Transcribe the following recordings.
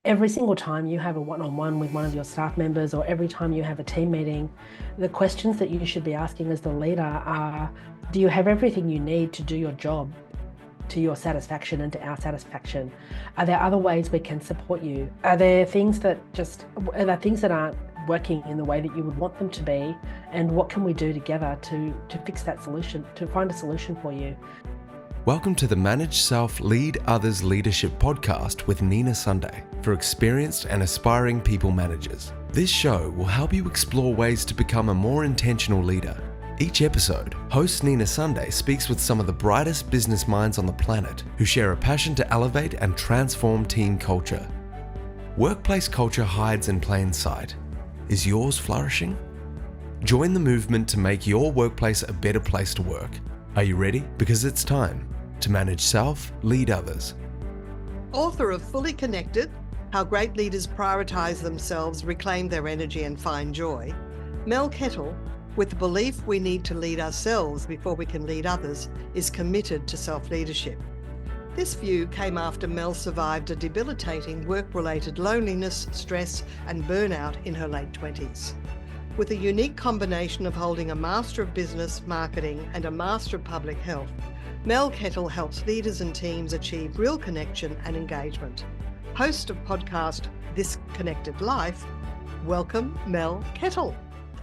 Every single time you have a one-on-one with one of your staff members, or every time you have a team meeting, the questions that you should be asking as the leader are, do you have everything you need to do your job to your satisfaction and to our satisfaction? Are there other ways we can support you? Are there things that aren't working in the way that you would want them to be? And what can we do together to fix that solution, to find a solution for you? Welcome to the Manage Self, Lead Others Leadership podcast with Nina Sunday for experienced and aspiring people managers. This show will help you explore ways to become a more intentional leader. Each episode, host Nina Sunday speaks with some of the brightest business minds on the planet who share a passion to elevate and transform team culture. Workplace culture hides in plain sight. Is yours flourishing? Join the movement to make your workplace a better place to work. Are you ready? Because it's time to manage self, lead others. Author of Fully Connected, How Great Leaders Prioritize Themselves, Reclaim Their Energy and Find Joy, Mel Kettle, with the belief we need to lead ourselves before we can lead others, is committed to self-leadership. This view came after Mel survived a debilitating work-related loneliness, stress, and burnout in her late 20s. With a unique combination of holding a Master of Business Marketing and a Master of Public Health, Mel Kettle helps leaders and teams achieve real connection and engagement. Host of podcast This Connected Life, welcome Mel Kettle.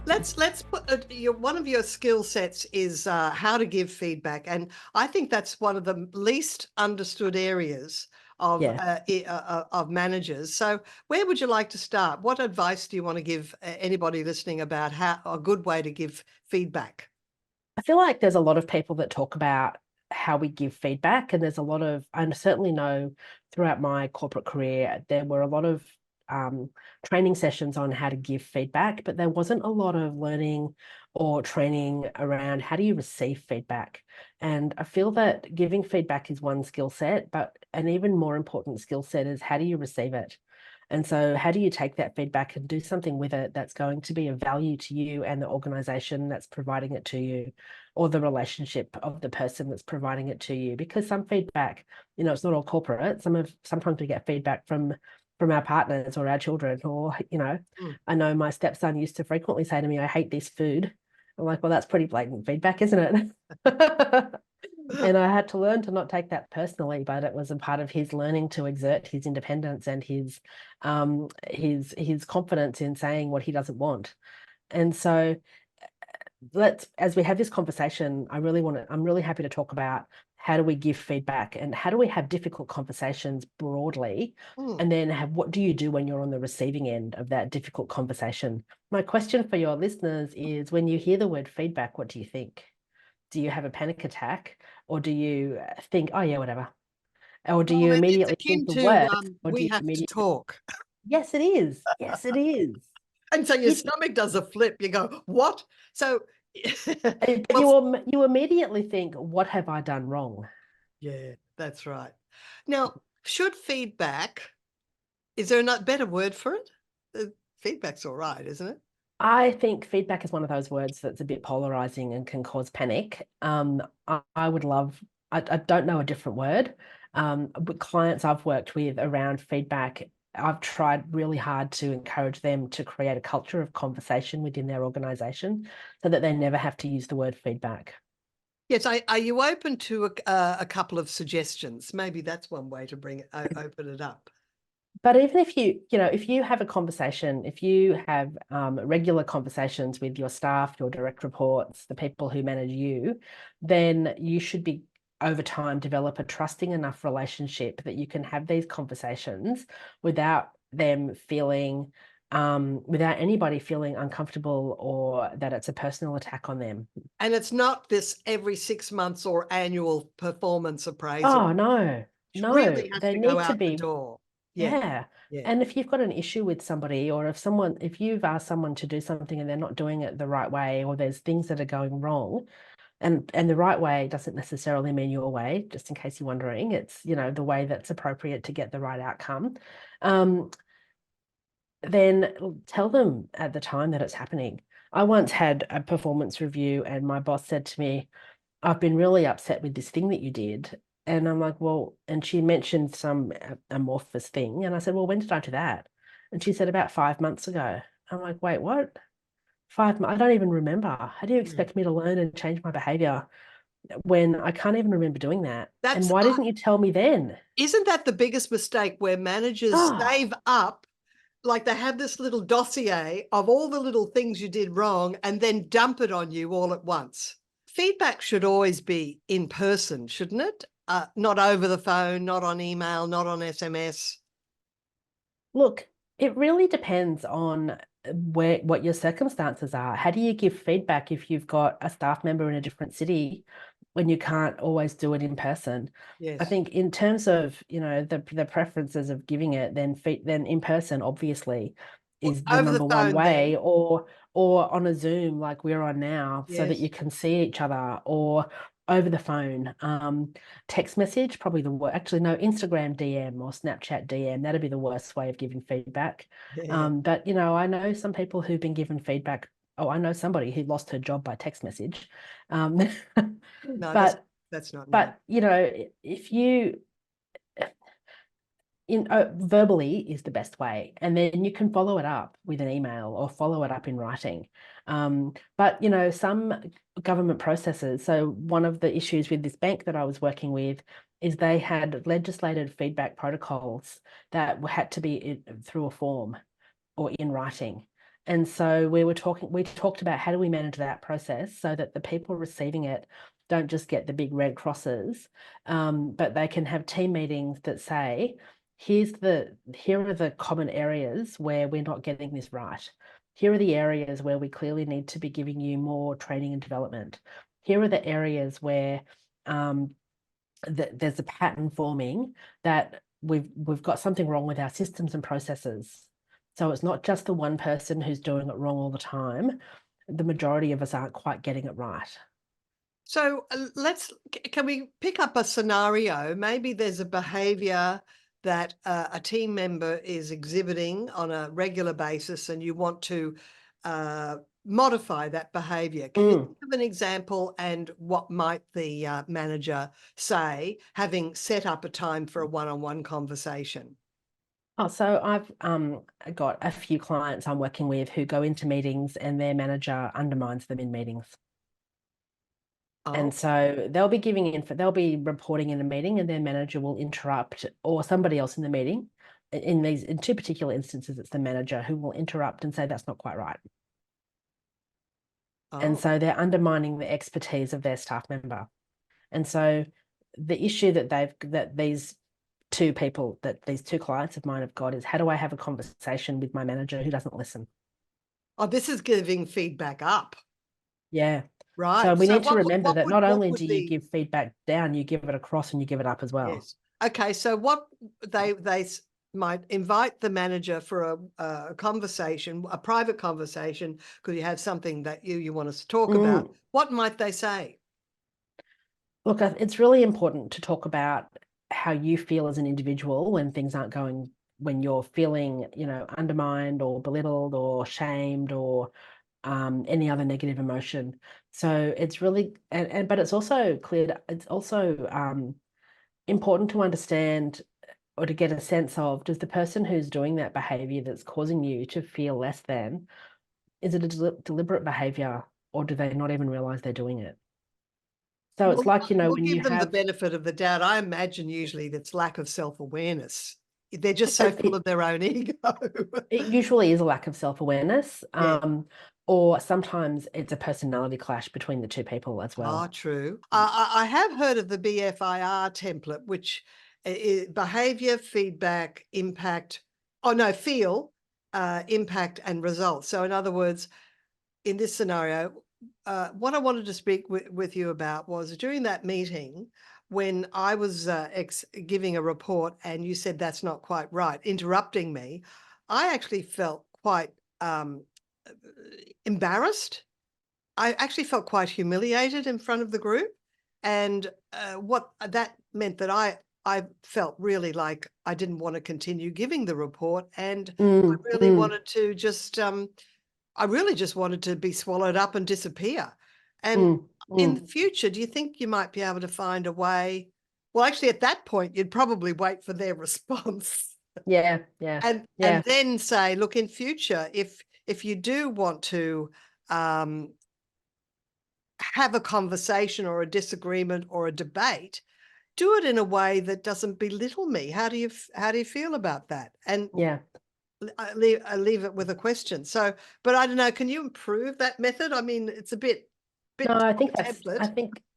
Let's put one of your skill sets is how to give feedback, and I think that's one of the least understood areas of managers. So where would you like to start? What advice do you want to give anybody listening about how a good way to give feedback? I feel like there's a lot of people that talk about how we give feedback, and I certainly know throughout my corporate career, there were a lot of training sessions on how to give feedback, but there wasn't a lot of learning or training around how do you receive feedback. And I feel that giving feedback is one skill set, but an even more important skill set is how do you receive it? And so how do you take that feedback and do something with it that's going to be of value to you and the organization that's providing it to you, or the relationship of the person that's providing it to you? Because some feedback, it's not all corporate. Sometimes we get feedback from our partners or our children, or, I know my stepson used to frequently say to me, I hate this food. I'm like, well, that's pretty blatant feedback, isn't it? And I had to learn to not take that personally, but it was a part of his learning to exert his independence and his confidence in saying what he doesn't want. And so as we have this conversation, I'm really happy to talk about how do we give feedback and how do we have difficult conversations broadly, and then what do you do when you're on the receiving end of that difficult conversation? My question for your listeners is, when you hear the word feedback, what do you think? Do you have a panic attack, or do you think, oh yeah, whatever? Or do you Well, it's immediately akin think the to worst, or do we you have to immediately? talk. Yes, it is. Yes, it is. And so your stomach does a flip. You go, what? So You immediately think, what have I done wrong? yeah, that's right. Now, should feedback, is there a better word for it? Feedback's all right, isn't it? I think feedback is one of those words that's a bit polarizing and can cause panic. I don't know a different word. With clients I've worked with around feedback, I've tried really hard to encourage them to create a culture of conversation within their organization so that they never have to use the word feedback. Yes. Are you open to a couple of suggestions? Maybe that's one way to open it up. But even if you have a conversation, if you have regular conversations with your staff, your direct reports, the people who manage you, then you should be, over time, develop a trusting enough relationship that you can have these conversations without them feeling, without anybody feeling uncomfortable or that it's a personal attack on them. And it's not this every 6 months or annual performance appraisal. Oh, no, It really has they to go need to out the be. door. Yeah. Yeah. And if you've got an issue with somebody, or if you've asked someone to do something and they're not doing it the right way, or there's things that are going wrong, and the right way doesn't necessarily mean your way, just in case you're wondering, it's, the way that's appropriate to get the right outcome. Then tell them at the time that it's happening. I once had a performance review and my boss said to me, I've been really upset with this thing that you did. And I'm like, well, and she mentioned some amorphous thing. And I said, well, when did I do that? And she said, about 5 months ago. I'm like, wait, what? 5 months? I don't even remember. How do you Mm. expect me to learn and change my behavior when I can't even remember doing that? And That's why didn't you tell me then? isn't that the biggest mistake where managers Oh, save up, like they have this little dossier of all the little things you did wrong and then dump it on you all at once? Feedback should always be in person, shouldn't it? Not over the phone, not on email, not on SMS. look, it really depends on what your circumstances are. How do you give feedback if you've got a staff member in a different city when you can't always do it in person? I Yes. think in terms of, the preferences of giving it, then in person obviously is the Over the number one phone then. way, or on a Zoom like we're on now so that Yes. you can see each other, or over the phone. Text message, probably the worst. Actually, no, Instagram DM or Snapchat DM, that'd be the worst way of giving feedback. Yeah. But I know some people who've been given feedback. Oh, I know somebody who lost her job by text message. Um, No, but that's not nice. but if you verbally is the best way, and then you can follow it up with an email or follow it up in writing. But some government processes, so one of the issues with this bank that I was working with is they had legislated feedback protocols that had to be through a form or in writing. And so we talked about how do we manage that process so that the people receiving it don't just get the big red crosses, but they can have team meetings that say, here are the common areas where we're not getting this right. Here are the areas where we clearly need to be giving you more training and development. Here are the areas where there's a pattern forming that we've got something wrong with our systems and processes. So it's not just the one person who's doing it wrong all the time. The majority of us aren't quite getting it right. So can we pick up a scenario? Maybe there's a behavior that a team member is exhibiting on a regular basis and you want to modify that behavior. Can you think of an example, and what might the manager say, having set up a time for a one-on-one conversation? Oh, so I've got a few clients I'm working with who go into meetings and their manager undermines them in meetings. Oh, And so they'll be reporting in a meeting and their manager will interrupt, or somebody else in the meeting. In two particular instances, it's the manager who will interrupt and say that's not quite right. And oh. so they're undermining the expertise of their staff member. And so the issue that these two clients of mine have got is, how do I have a conversation with my manager who doesn't listen? Oh, this is giving feedback up, Yeah. So right? we So need to remember that not what only would do you be give feedback down, you give it across and you give it up as well. yes? Okay, so what they might invite the manager for a conversation, a private conversation, because you have something that you want us to talk about. What might they say? Look, it's really important to talk about how you feel as an individual when things aren't going, when you're feeling, undermined or belittled or shamed or any other negative emotion. So it's really, but it's also clear, it's also important to understand or to get a sense of, does the person who's doing that behavior that's causing you to feel less than, is it a deliberate behavior, or do they not even realize they're doing it? So it's We'll, like, we'll when you give them the have, benefit of the doubt. I imagine usually that's lack of self-awareness. They're just so it, full of their own ego. it usually is a lack of self-awareness, Yeah. or sometimes it's a personality clash between the two people as Ah, well. true. I have heard of the BFIR template, which is behavior, feedback, impact. Oh no, feel, impact, and results. So, in other words, in this scenario, what I wanted to speak with you about was during that meeting when I was giving a report and you said that's not quite right, interrupting me. I actually felt quite embarrassed. I actually felt quite humiliated in front of the group. And what that meant that I felt really like I didn't want to continue giving the report. And I Mm, really mm, wanted to just, I really just wanted to be swallowed up and disappear. And mm, in the mm. future, do you think you might be able to find a way Well, actually, at that point, you'd probably wait for their response. Yeah. And then say, look, in future, if you do want to have a conversation or a disagreement or a debate, do it in a way that doesn't belittle me. How do you feel about that? And yeah. I leave it with a question. So, but I don't know, can you improve that method? I mean, it's a bit No, I think template.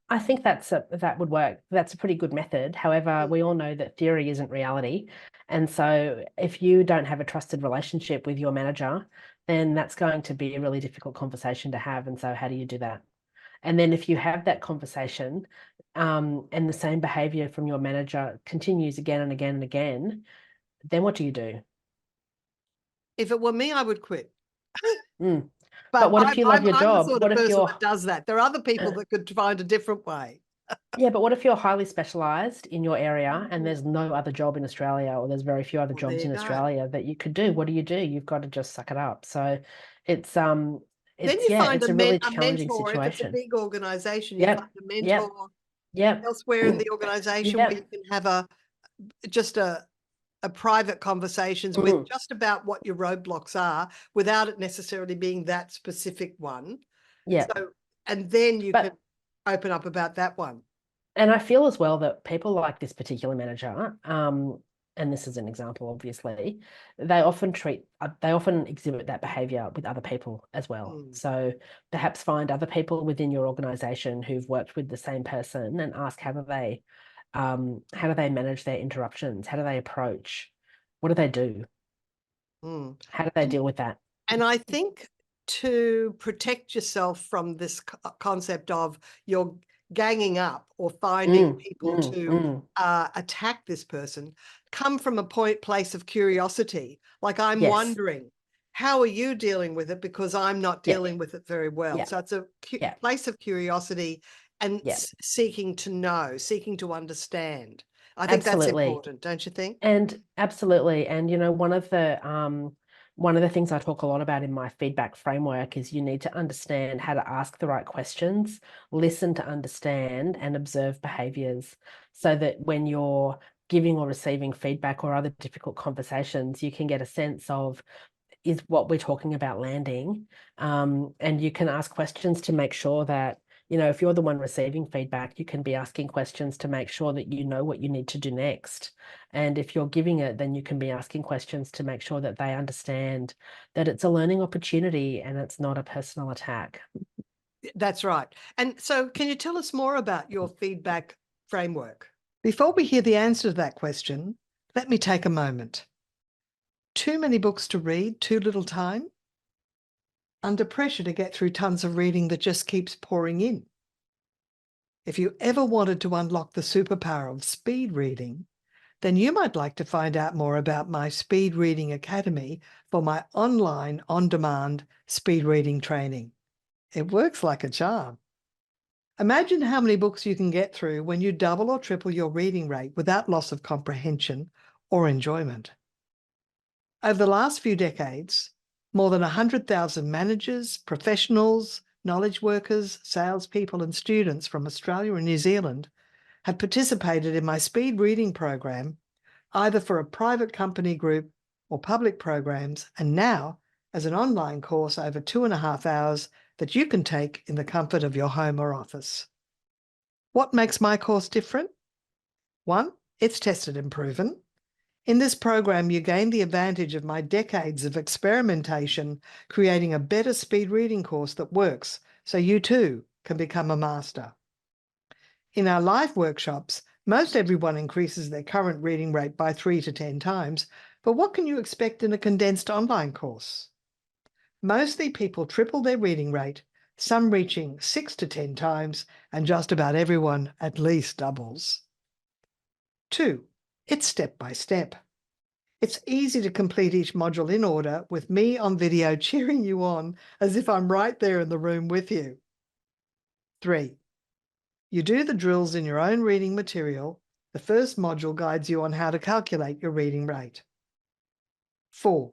I think that would work. That's a pretty good method. However, we all know that theory isn't reality. And so if you don't have a trusted relationship with your manager, then that's going to be a really difficult conversation to have. And so how do you do that? And then if you have that conversation, and the same behavior from your manager continues again and again and again, then what do you do? If it were me, I would quit. Mm. But But what if you love your I'm the job? sort What of if person you're that does that. There are other people that could find a different way. Yeah, but what if you're highly specialized in your area and there's no other job in Australia, or there's very few other Well, there jobs you in go. Australia that you could do? What do you do? You've got to just suck it up. So it's Then you find it's a really a challenging mentor. If it's a situation. big organization, you Yep, find a yep, mentor yep, elsewhere in the organization where you yep. can have just a private conversations with Mm, just about what your roadblocks are without it necessarily being that specific one. yep. So, and then you can But open up about that one. And I feel as well that people like this particular manager, and this is an example, obviously, they often exhibit that behavior with other people as well. Mm. So perhaps find other people within your organization who've worked with the same person and ask how do they manage their interruptions? How do they approach? What do they do? Mm. How do they deal with that? And I think to protect yourself from this concept of you're ganging up or finding people to attack this person, come from a place of curiosity. Like, I'm Yes. wondering, how are you dealing with it? Because I'm not Yeah. dealing with it very well. Yeah. So it's a Yeah. place of curiosity and Yeah. seeking to know, seeking to understand. I think that's Absolutely. important, don't you think? And absolutely. And one of the things I talk a lot about in my feedback framework is you need to understand how to ask the right questions, listen to understand, and observe behaviors so that when you're giving or receiving feedback or other difficult conversations, you can get a sense of, is what we're talking about landing? And you can ask questions to make sure that, if you're the one receiving feedback, you can be asking questions to make sure that you know what you need to do next. And if you're giving it, then you can be asking questions to make sure that they understand that it's a learning opportunity and it's not a personal attack. That's right. And so, can you tell us more about your feedback framework? Before we hear the answer to that question, let me take a moment. Too many books to read, too little time? Under pressure to get through tons of reading that just keeps pouring in? If you ever wanted to unlock the superpower of speed reading, then you might like to find out more about my Speed Reading Academy for my online, on-demand speed reading training. It works like a charm. Imagine how many books you can get through when you double or triple your reading rate without loss of comprehension or enjoyment. Over the last few decades, more than 100,000 managers, professionals, knowledge workers, salespeople, and students from Australia and New Zealand have participated in my speed reading program, either for a private company group or public programs, and now as an online course over 2.5 hours that you can take in the comfort of your home or office. What makes my course different? One, it's tested and proven. In this program, you gain the advantage of my decades of experimentation, creating a better speed reading course that works, so you too can become a master. In our live workshops, most everyone increases their current reading rate by 3 to 10 times, but what can you expect in a condensed online course? Mostly people triple their reading rate, some reaching 6 to 10 times, and just about everyone at least doubles. 2, it's step by step. It's easy to complete each module in order with me on video cheering you on as if I'm right there in the room with you. 3, you do the drills in your own reading material. The first module guides you on how to calculate your reading rate. 4,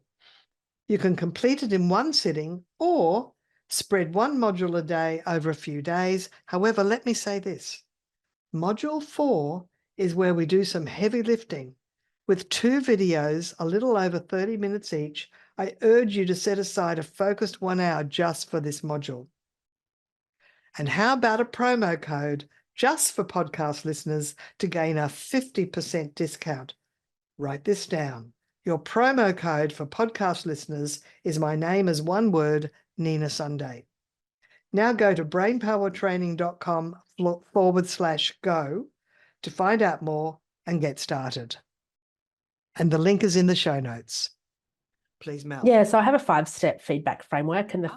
you can complete it in one sitting or spread one module a day over a few days. However, let me say this. Module 4 is where we do some heavy lifting. With 2 videos, a little over 30 minutes each, I urge you to set aside a focused 1 hour just for this module. And how about a promo code just for podcast listeners to gain a 50% discount? Write this down. Your promo code for podcast listeners is my name as one word, Nina Sunday. Now go to brainpowertraining.com/go to find out more and get started. And the link is in the show notes. Please, Mel. Yeah, so I have a 5-step feedback framework, and the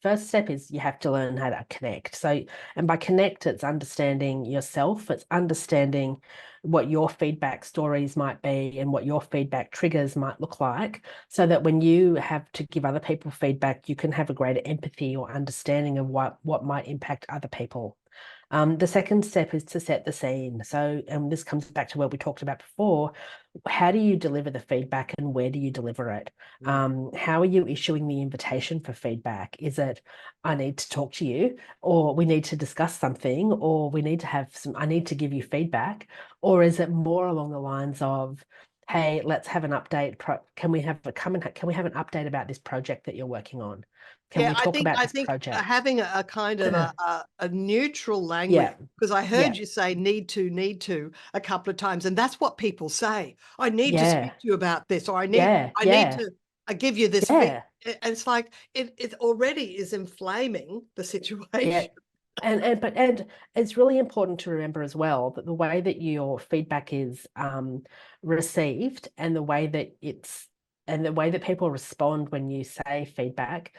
first step is you have to learn how to connect. So, and by connect, it's understanding yourself, it's understanding what your feedback stories might be and what your feedback triggers might look like, so that when you have to give other people feedback, you can have a greater empathy or understanding of what might impact other people. The second step is to set the scene. So, and this comes back to what we talked about before. How do you deliver the feedback and where do you deliver it? How are you issuing the invitation for feedback? Is it, I need to talk to you, or we need to discuss something, or we need to have some, I need to give you feedback? Or is it more along the lines of, hey, let's have an update. Can we have an update about this project that you're working on? Can we talk about this project? Having a kind of a neutral language, Yeah. because I heard Yeah. you say need to a couple of times, and that's what people say. I need to Yeah. speak to you about this, or I need Yeah. to give you this. Yeah. And it's like it already is inflaming the Yeah. situation. And it's really important to remember as well that the way that your feedback is received and the way that people respond when you say feedback,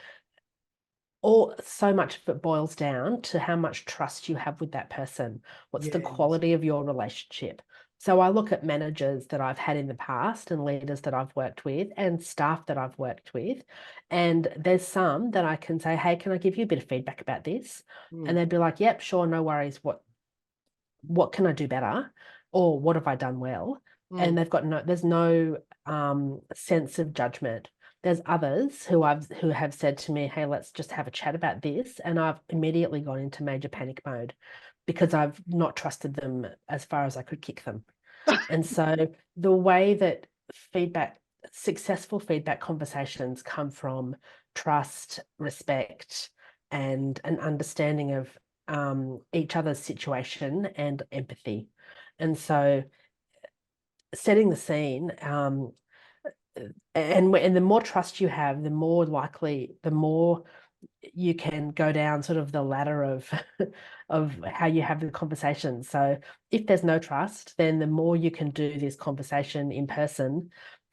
or so much of it boils down to how much trust you have with that person. What's the Yes. quality of your relationship? So I look at managers that I've had in the past and leaders that I've worked with and staff that I've worked with. And there's some that I can say, hey, can I give you a bit of feedback about this? And they'd be like, yep, sure, no worries. What can I do better? Or what have I done well? And there's no sense of judgment. There's others who have said to me, hey, let's just have a chat about this. And I've immediately gone into major panic mode because I've not trusted them as far as I could kick them. And so the way that successful feedback conversations come from trust, respect, and an understanding of each other's situation and empathy. And so setting the scene, and the more trust you have, the more you can go down sort of the ladder of of how you have the conversation. So if there's no trust, then the more you can do this conversation in person,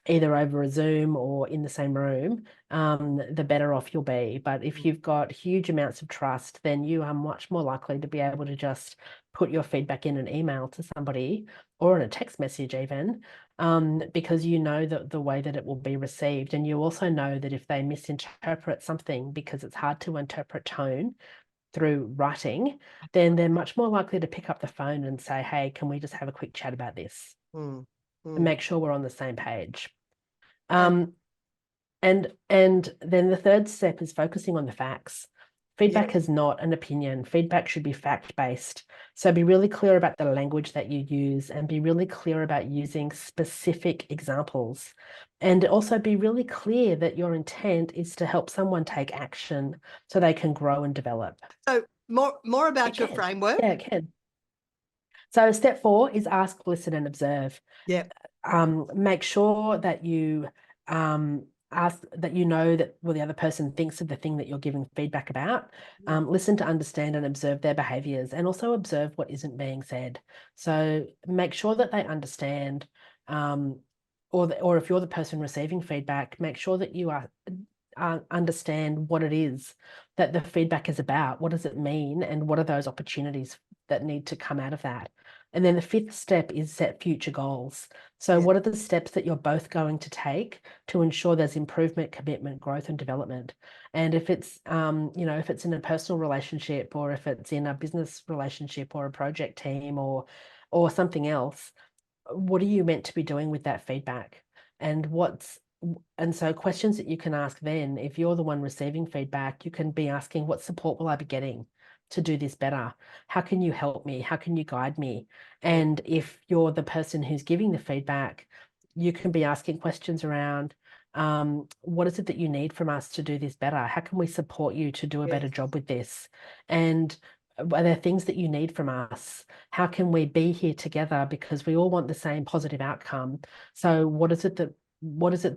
either over a Zoom or in the same room, the better off you'll be. But if you've got huge amounts of trust, then you are much more likely to be able to just put your feedback in an email to somebody or in a text message even, because you know that the way that it will be received. And you also know that if they misinterpret something, because it's hard to interpret tone through writing, then they're much more likely to pick up the phone and say, hey, can we just have a quick chat about this? And make sure we're on the same page. And then the third step is focusing on the facts. Feedback is not an opinion. Feedback should be fact-based. So be really clear about the language that you use and be really clear about using specific examples. And also be really clear that your intent is to help someone take action so they can grow and develop. So more about your framework. Yeah, it can. So step 4 is ask, listen, and observe. Yeah. Make sure that you ask that you know that what the other person thinks of the thing that you're giving feedback about. Listen to understand and observe their behaviors, and also observe what isn't being said. So make sure that they understand, or if you're the person receiving feedback, make sure that you understand what it is that the feedback is about. What does it mean, and what are those opportunities that need to come out of that? And then the 5th step is set future goals. So what are the steps that you're both going to take to ensure there's improvement, commitment, growth, and development? And if it's, if it's in a personal relationship, or if it's in a business relationship or a project team or something else, what are you meant to be doing with that feedback? And so questions that you can ask then, if you're the one receiving feedback, you can be asking, what support will I be getting to do this better? How can you help me? How can you guide me? And if you're the person who's giving the feedback, you can be asking questions around, what is it that you need from us to do this better? How can we support you to do a better Yes. job with this? And are there things that you need from us? How can we be here together? Because we all want the same positive outcome. So what is it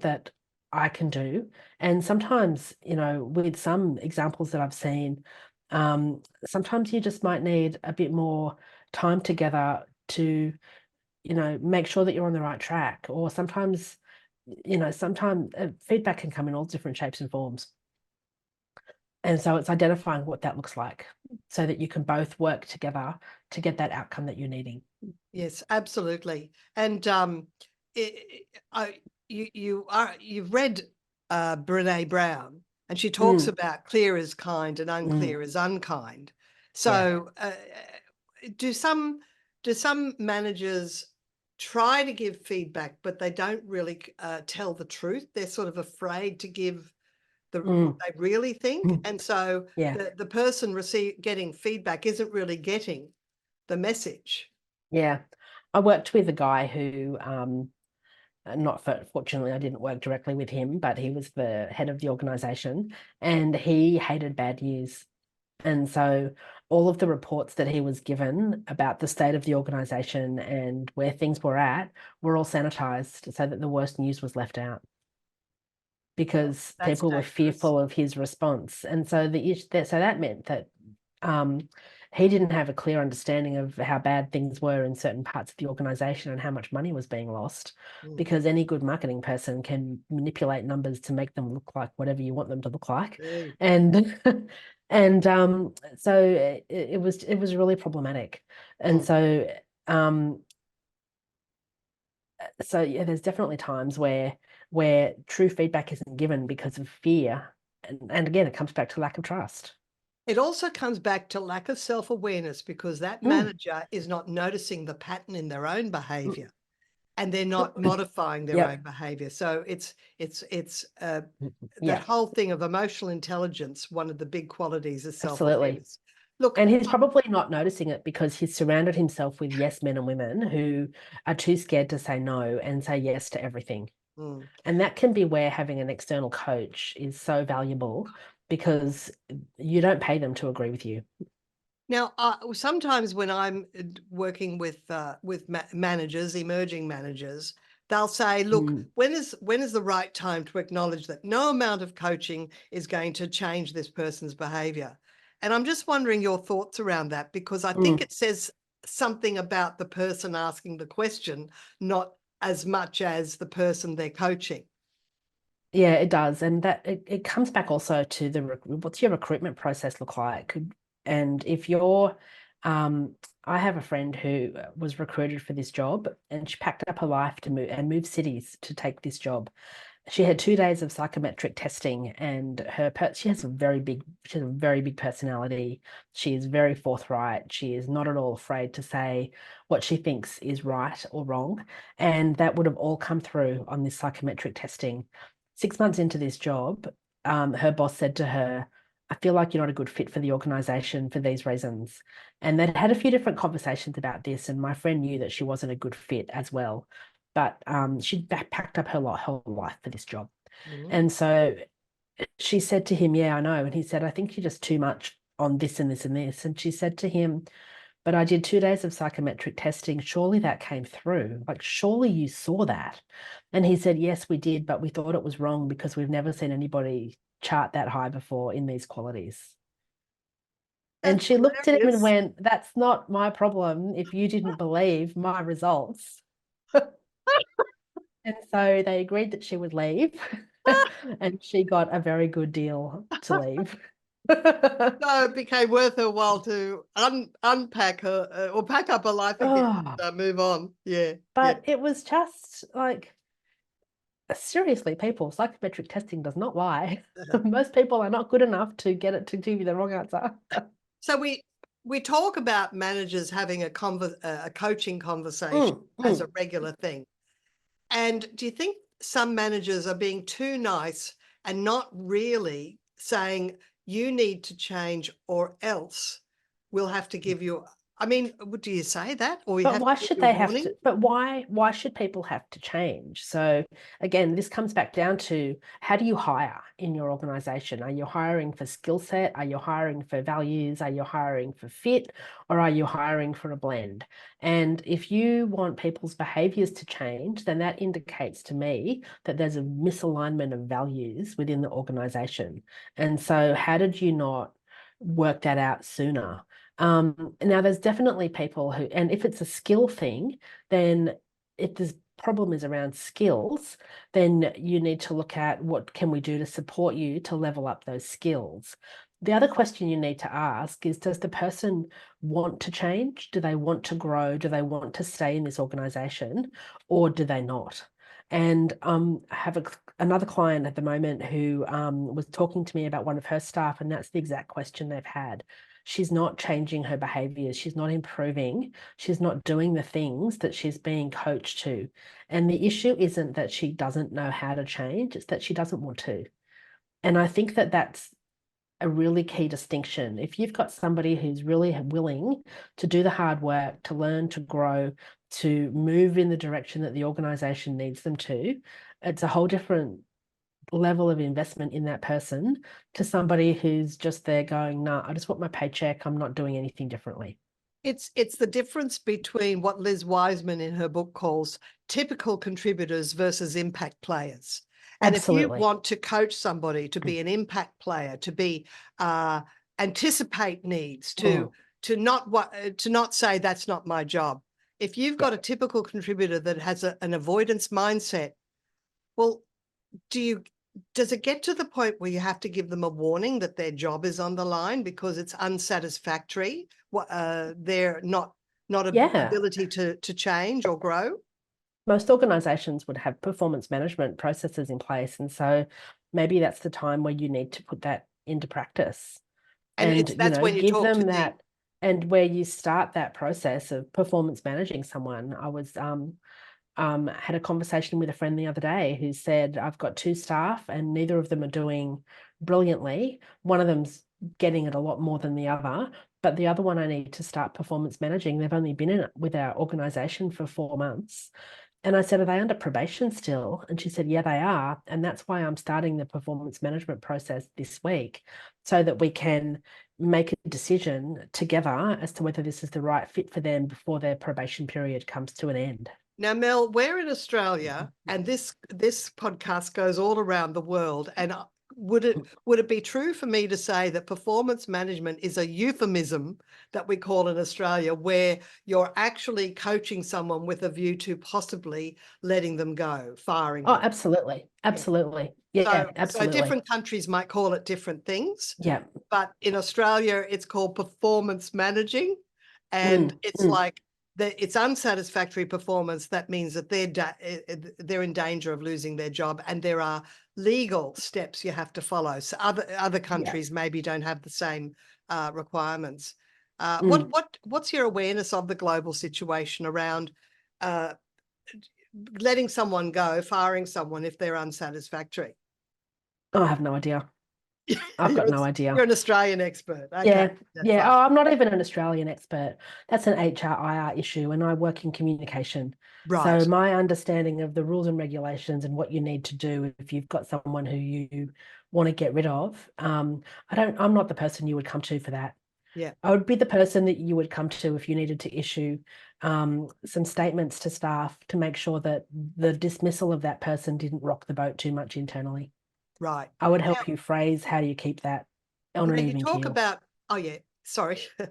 that I can do? And sometimes, with some examples that I've seen, sometimes you just might need a bit more time together to, make sure that you're on the right track. Or sometimes, sometimes feedback can come in all different shapes and forms. And so it's identifying what that looks like so that you can both work together to get that outcome that you're needing. Yes, absolutely. And you've read Brene Brown, and she talks about clear is kind and unclear is unkind. So do some managers try to give feedback, but they don't really tell the truth? They're sort of afraid to give what they really think. And so the person getting feedback isn't really getting the message. Yeah. I worked with a guy who, fortunately, I didn't work directly with him, but he was the head of the organization and he hated bad news. And so all of the reports that he was given about the state of the organization and where things were at were all sanitized so that the worst news was left out because That's people were dangerous. fearful of his response. And so that meant that he didn't have a clear understanding of how bad things were in certain parts of the organization and how much money was being lost, because any good marketing person can manipulate numbers to make them look like whatever you want them to look like. And and so it was really problematic. And so yeah, there's definitely times where true feedback isn't given because of fear. And again, it comes back to lack of trust. It also comes back to lack of self-awareness, because that manager is not noticing the pattern in their own behavior and they're not modifying their own behavior. So it's that whole thing of emotional intelligence. One of the big qualities is self-awareness. Look, and he's probably not noticing it because he's surrounded himself with yes men and women who are too scared to say no and say yes to everything. And that can be where having an external coach is so valuable, because you don't pay them to agree with you. Now, sometimes when I'm working with managers, emerging managers, they'll say, look, when is the right time to acknowledge that no amount of coaching is going to change this person's behavior? And I'm just wondering your thoughts around that, because I think it says something about the person asking the question, not as much as the person they're coaching. Yeah, it does. And that it comes back also to what's your recruitment process look like? And if you're, I have a friend who was recruited for this job and she packed up her life to move cities to take this job. She had 2 days of psychometric testing, and she has a very big personality. She is very forthright. She is not at all afraid to say what she thinks is right or wrong. And that would have all come through on this psychometric testing. 6 months into this job, her boss said to her, I feel like you're not a good fit for the organization for these reasons. And they'd had a few different conversations about this, and my friend knew that she wasn't a good fit as well. But she'd packed up her whole life for this job. And so she said to him, yeah, I know. And he said, I think you're just too much on this and this and this. And she said to him, but I did 2 days of psychometric testing. Surely that came through. Like, surely you saw that. And he said, yes, we did, but we thought it was wrong because we've never seen anybody chart that high before in these qualities. And she looked at him and went, that's not my problem if you didn't believe my results. And so they agreed that she would leave, and she got a very good deal to leave. So it became worth her while to unpack her or pack up her life again and move on. Yeah. But it was just like, seriously, people, psychometric testing does not lie. Most people are not good enough to get it to give you the wrong answer. So we talk about managers having a coaching conversation as a regular thing. And do you think some managers are being too nice and not really saying you need to change or else? we'll have to give you, I mean, do you say that? Or you But have why to give should you a they have warning? to? But why should people have to change? So again, this comes back down to how do you hire in your organization? Are you hiring for skill set? Are you hiring for values? Are you hiring for fit? Or are you hiring for a blend? And if you want people's behaviors to change, then that indicates to me that there's a misalignment of values within the organization. And so how did you not work that out sooner? Now there's definitely people who, and if it's a skill thing, then if the problem is around skills, then you need to look at what can we do to support you to level up those skills. The other question you need to ask is, does the person want to change? Do they want to grow? Do they want to stay in this organization, or do they not? And I have another client at the moment who was talking to me about one of her staff, and that's the exact question they've had. She's not changing her behaviors. She's not improving. She's not doing the things that she's being coached to. And the issue isn't that she doesn't know how to change, it's that she doesn't want to. And I think that that's a really key distinction. If you've got somebody who's really willing to do the hard work, to learn, to grow, to move in the direction that the organization needs them to, it's a whole different level of investment in that person to somebody who's just there going, no, I just want my paycheck. I'm not doing anything differently. It's the difference between what Liz Wiseman in her book calls typical contributors versus impact players. And if you Absolutely. want to coach somebody to be an impact player, to be anticipate needs, to not say that's not my job. If you've got a typical contributor that has an avoidance mindset, well, does it get to the point where you have to give them a warning that their job is on the line because it's unsatisfactory? Their not Yeah. ability to change or grow? Most organizations would have performance management processes in place. And so maybe that's the time where you need to put that into practice And and, that's when you give talk to them the that. And where you start that process of performance managing someone. I was had a conversation with a friend the other day who said, I've got two staff and neither of them are doing brilliantly. One of them's getting it a lot more than the other, but the other one I need to start performance managing. They've only been in it with our organization for 4 months. And I said, are they under probation still? And she said, yeah, they are. And that's why I'm starting the performance management process this week so that we can make a decision together as to whether this is the right fit for them before their probation period comes to an end. Now, Mel, we're in Australia, and this podcast goes all around the world. And would it be true for me to say that performance management is a euphemism that we call in Australia, where you're actually coaching someone with a view to possibly letting them go, firing Oh, them? absolutely. Absolutely. Yeah, So absolutely. different countries might call it different things. Yeah. But in Australia, it's called performance managing. And it's like it's unsatisfactory performance. That means that they're in danger of losing their job, and there are legal steps you have to follow. So other countries maybe don't have the same requirements. What's your awareness of the global situation around letting someone go, firing someone if they're unsatisfactory? Oh, I have no idea. I've got no idea. You're an Australian expert. Okay. Yeah. Yeah. Oh, I'm not even an Australian expert. That's an HRIR issue, and I work in communication. Right. So my understanding of the rules and regulations and what you need to do if you've got someone who you want to get rid of, I'm not the person you would come to for that. Yeah. I would be the person that you would come to if you needed to issue some statements to staff to make sure that the dismissal of that person didn't rock the boat too much internally. Right. I would Now, help you phrase how do you keep that on an you even talk keel. about, oh yeah, sorry. You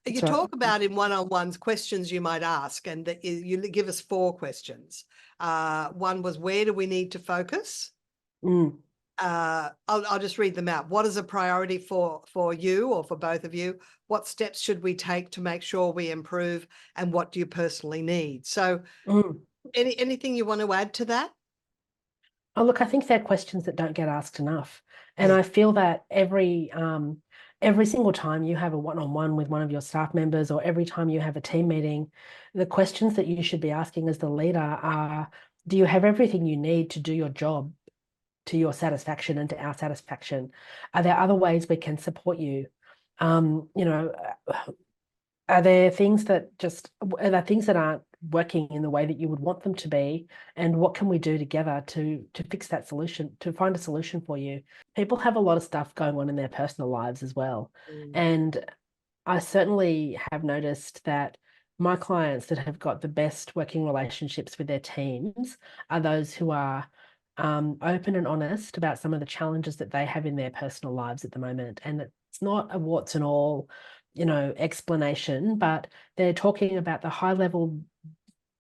That's right. talk about in one-on-ones questions you might ask, and that you give us 4 questions. One was, where do we need to focus? I'll just read them out. What is a priority for you or for both of you? What steps should we take to make sure we improve? And what do you personally need? So anything you want to add to that? Oh, look, I think they're questions that don't get asked enough. And I feel that every single time you have a one-on-one with one of your staff members, or every time you have a team meeting, the questions that you should be asking as the leader are, do you have everything you need to do your job to your satisfaction and to our satisfaction? Are there other ways we can support you? Are there things that aren't working in the way that you would want them to be? And what can we do together to fix that solution, to find a solution for you? People have a lot of stuff going on in their personal lives as well. Mm. And I certainly have noticed that my clients that have got the best working relationships with their teams are those who are open and honest about some of the challenges that they have in their personal lives at the moment. And it's not a warts and all, explanation, but they're talking about the high level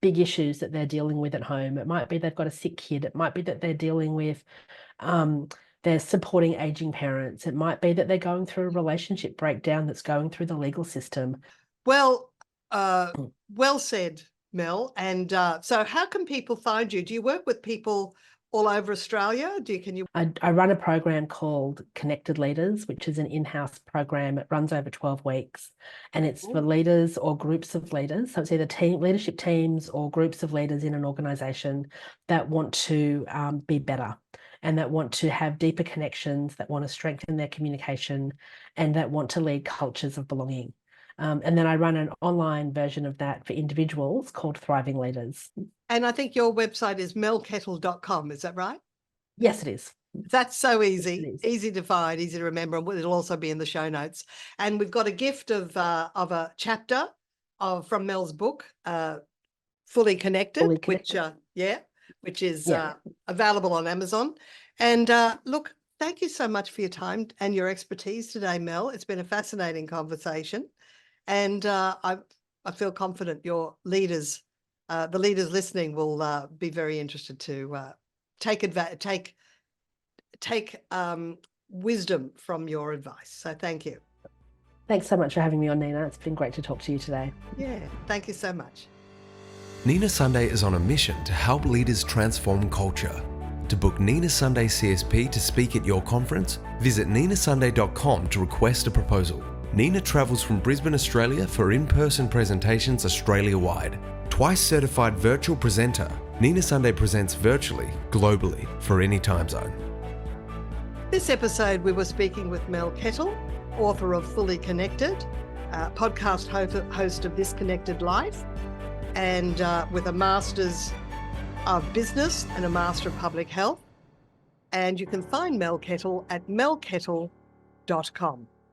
big issues that they're dealing with at home. It might be they've got a sick kid. It might be that they're dealing with they're supporting aging parents. It might be that they're going through a relationship breakdown that's going through the legal system. Well, well said, Mel. And so how can people find you? Do you work with people all over Australia? I run a program called Connected Leaders, which is an in-house program. It runs over 12 weeks, and it's for leaders or groups of leaders. So it's either leadership teams or groups of leaders in an organization that want to be better and that want to have deeper connections, that want to strengthen their communication, and that want to lead cultures of belonging. And then I run an online version of that for individuals called Thriving Leaders. And I think your website is melkettle.com, is that right? Yes, it is. That's so easy, easy to find, easy to remember. And it'll also be in the show notes. And we've got a gift of a chapter from Mel's book, Fully Connected, which is available on Amazon. And look, thank you so much for your time and your expertise today, Mel. It's been a fascinating conversation. And I feel confident your leaders, the leaders listening, will be very interested to take wisdom from your advice. So thank you. Thanks so much for having me on, Nina. It's been great to talk to you today. Yeah, thank you so much. Nina Sunday is on a mission to help leaders transform culture. To book Nina Sunday CSP to speak at your conference, visit ninasunday.com to request a proposal. Nina travels from Brisbane, Australia for in-person presentations Australia-wide. Twice certified virtual presenter, Nina Sunday presents virtually, globally, for any time zone. This episode we were speaking with Mel Kettle, author of Fully Connected, podcast host of This Connected Life, and with a Master's of Business and a Master of Public Health. And you can find Mel Kettle at melkettle.com.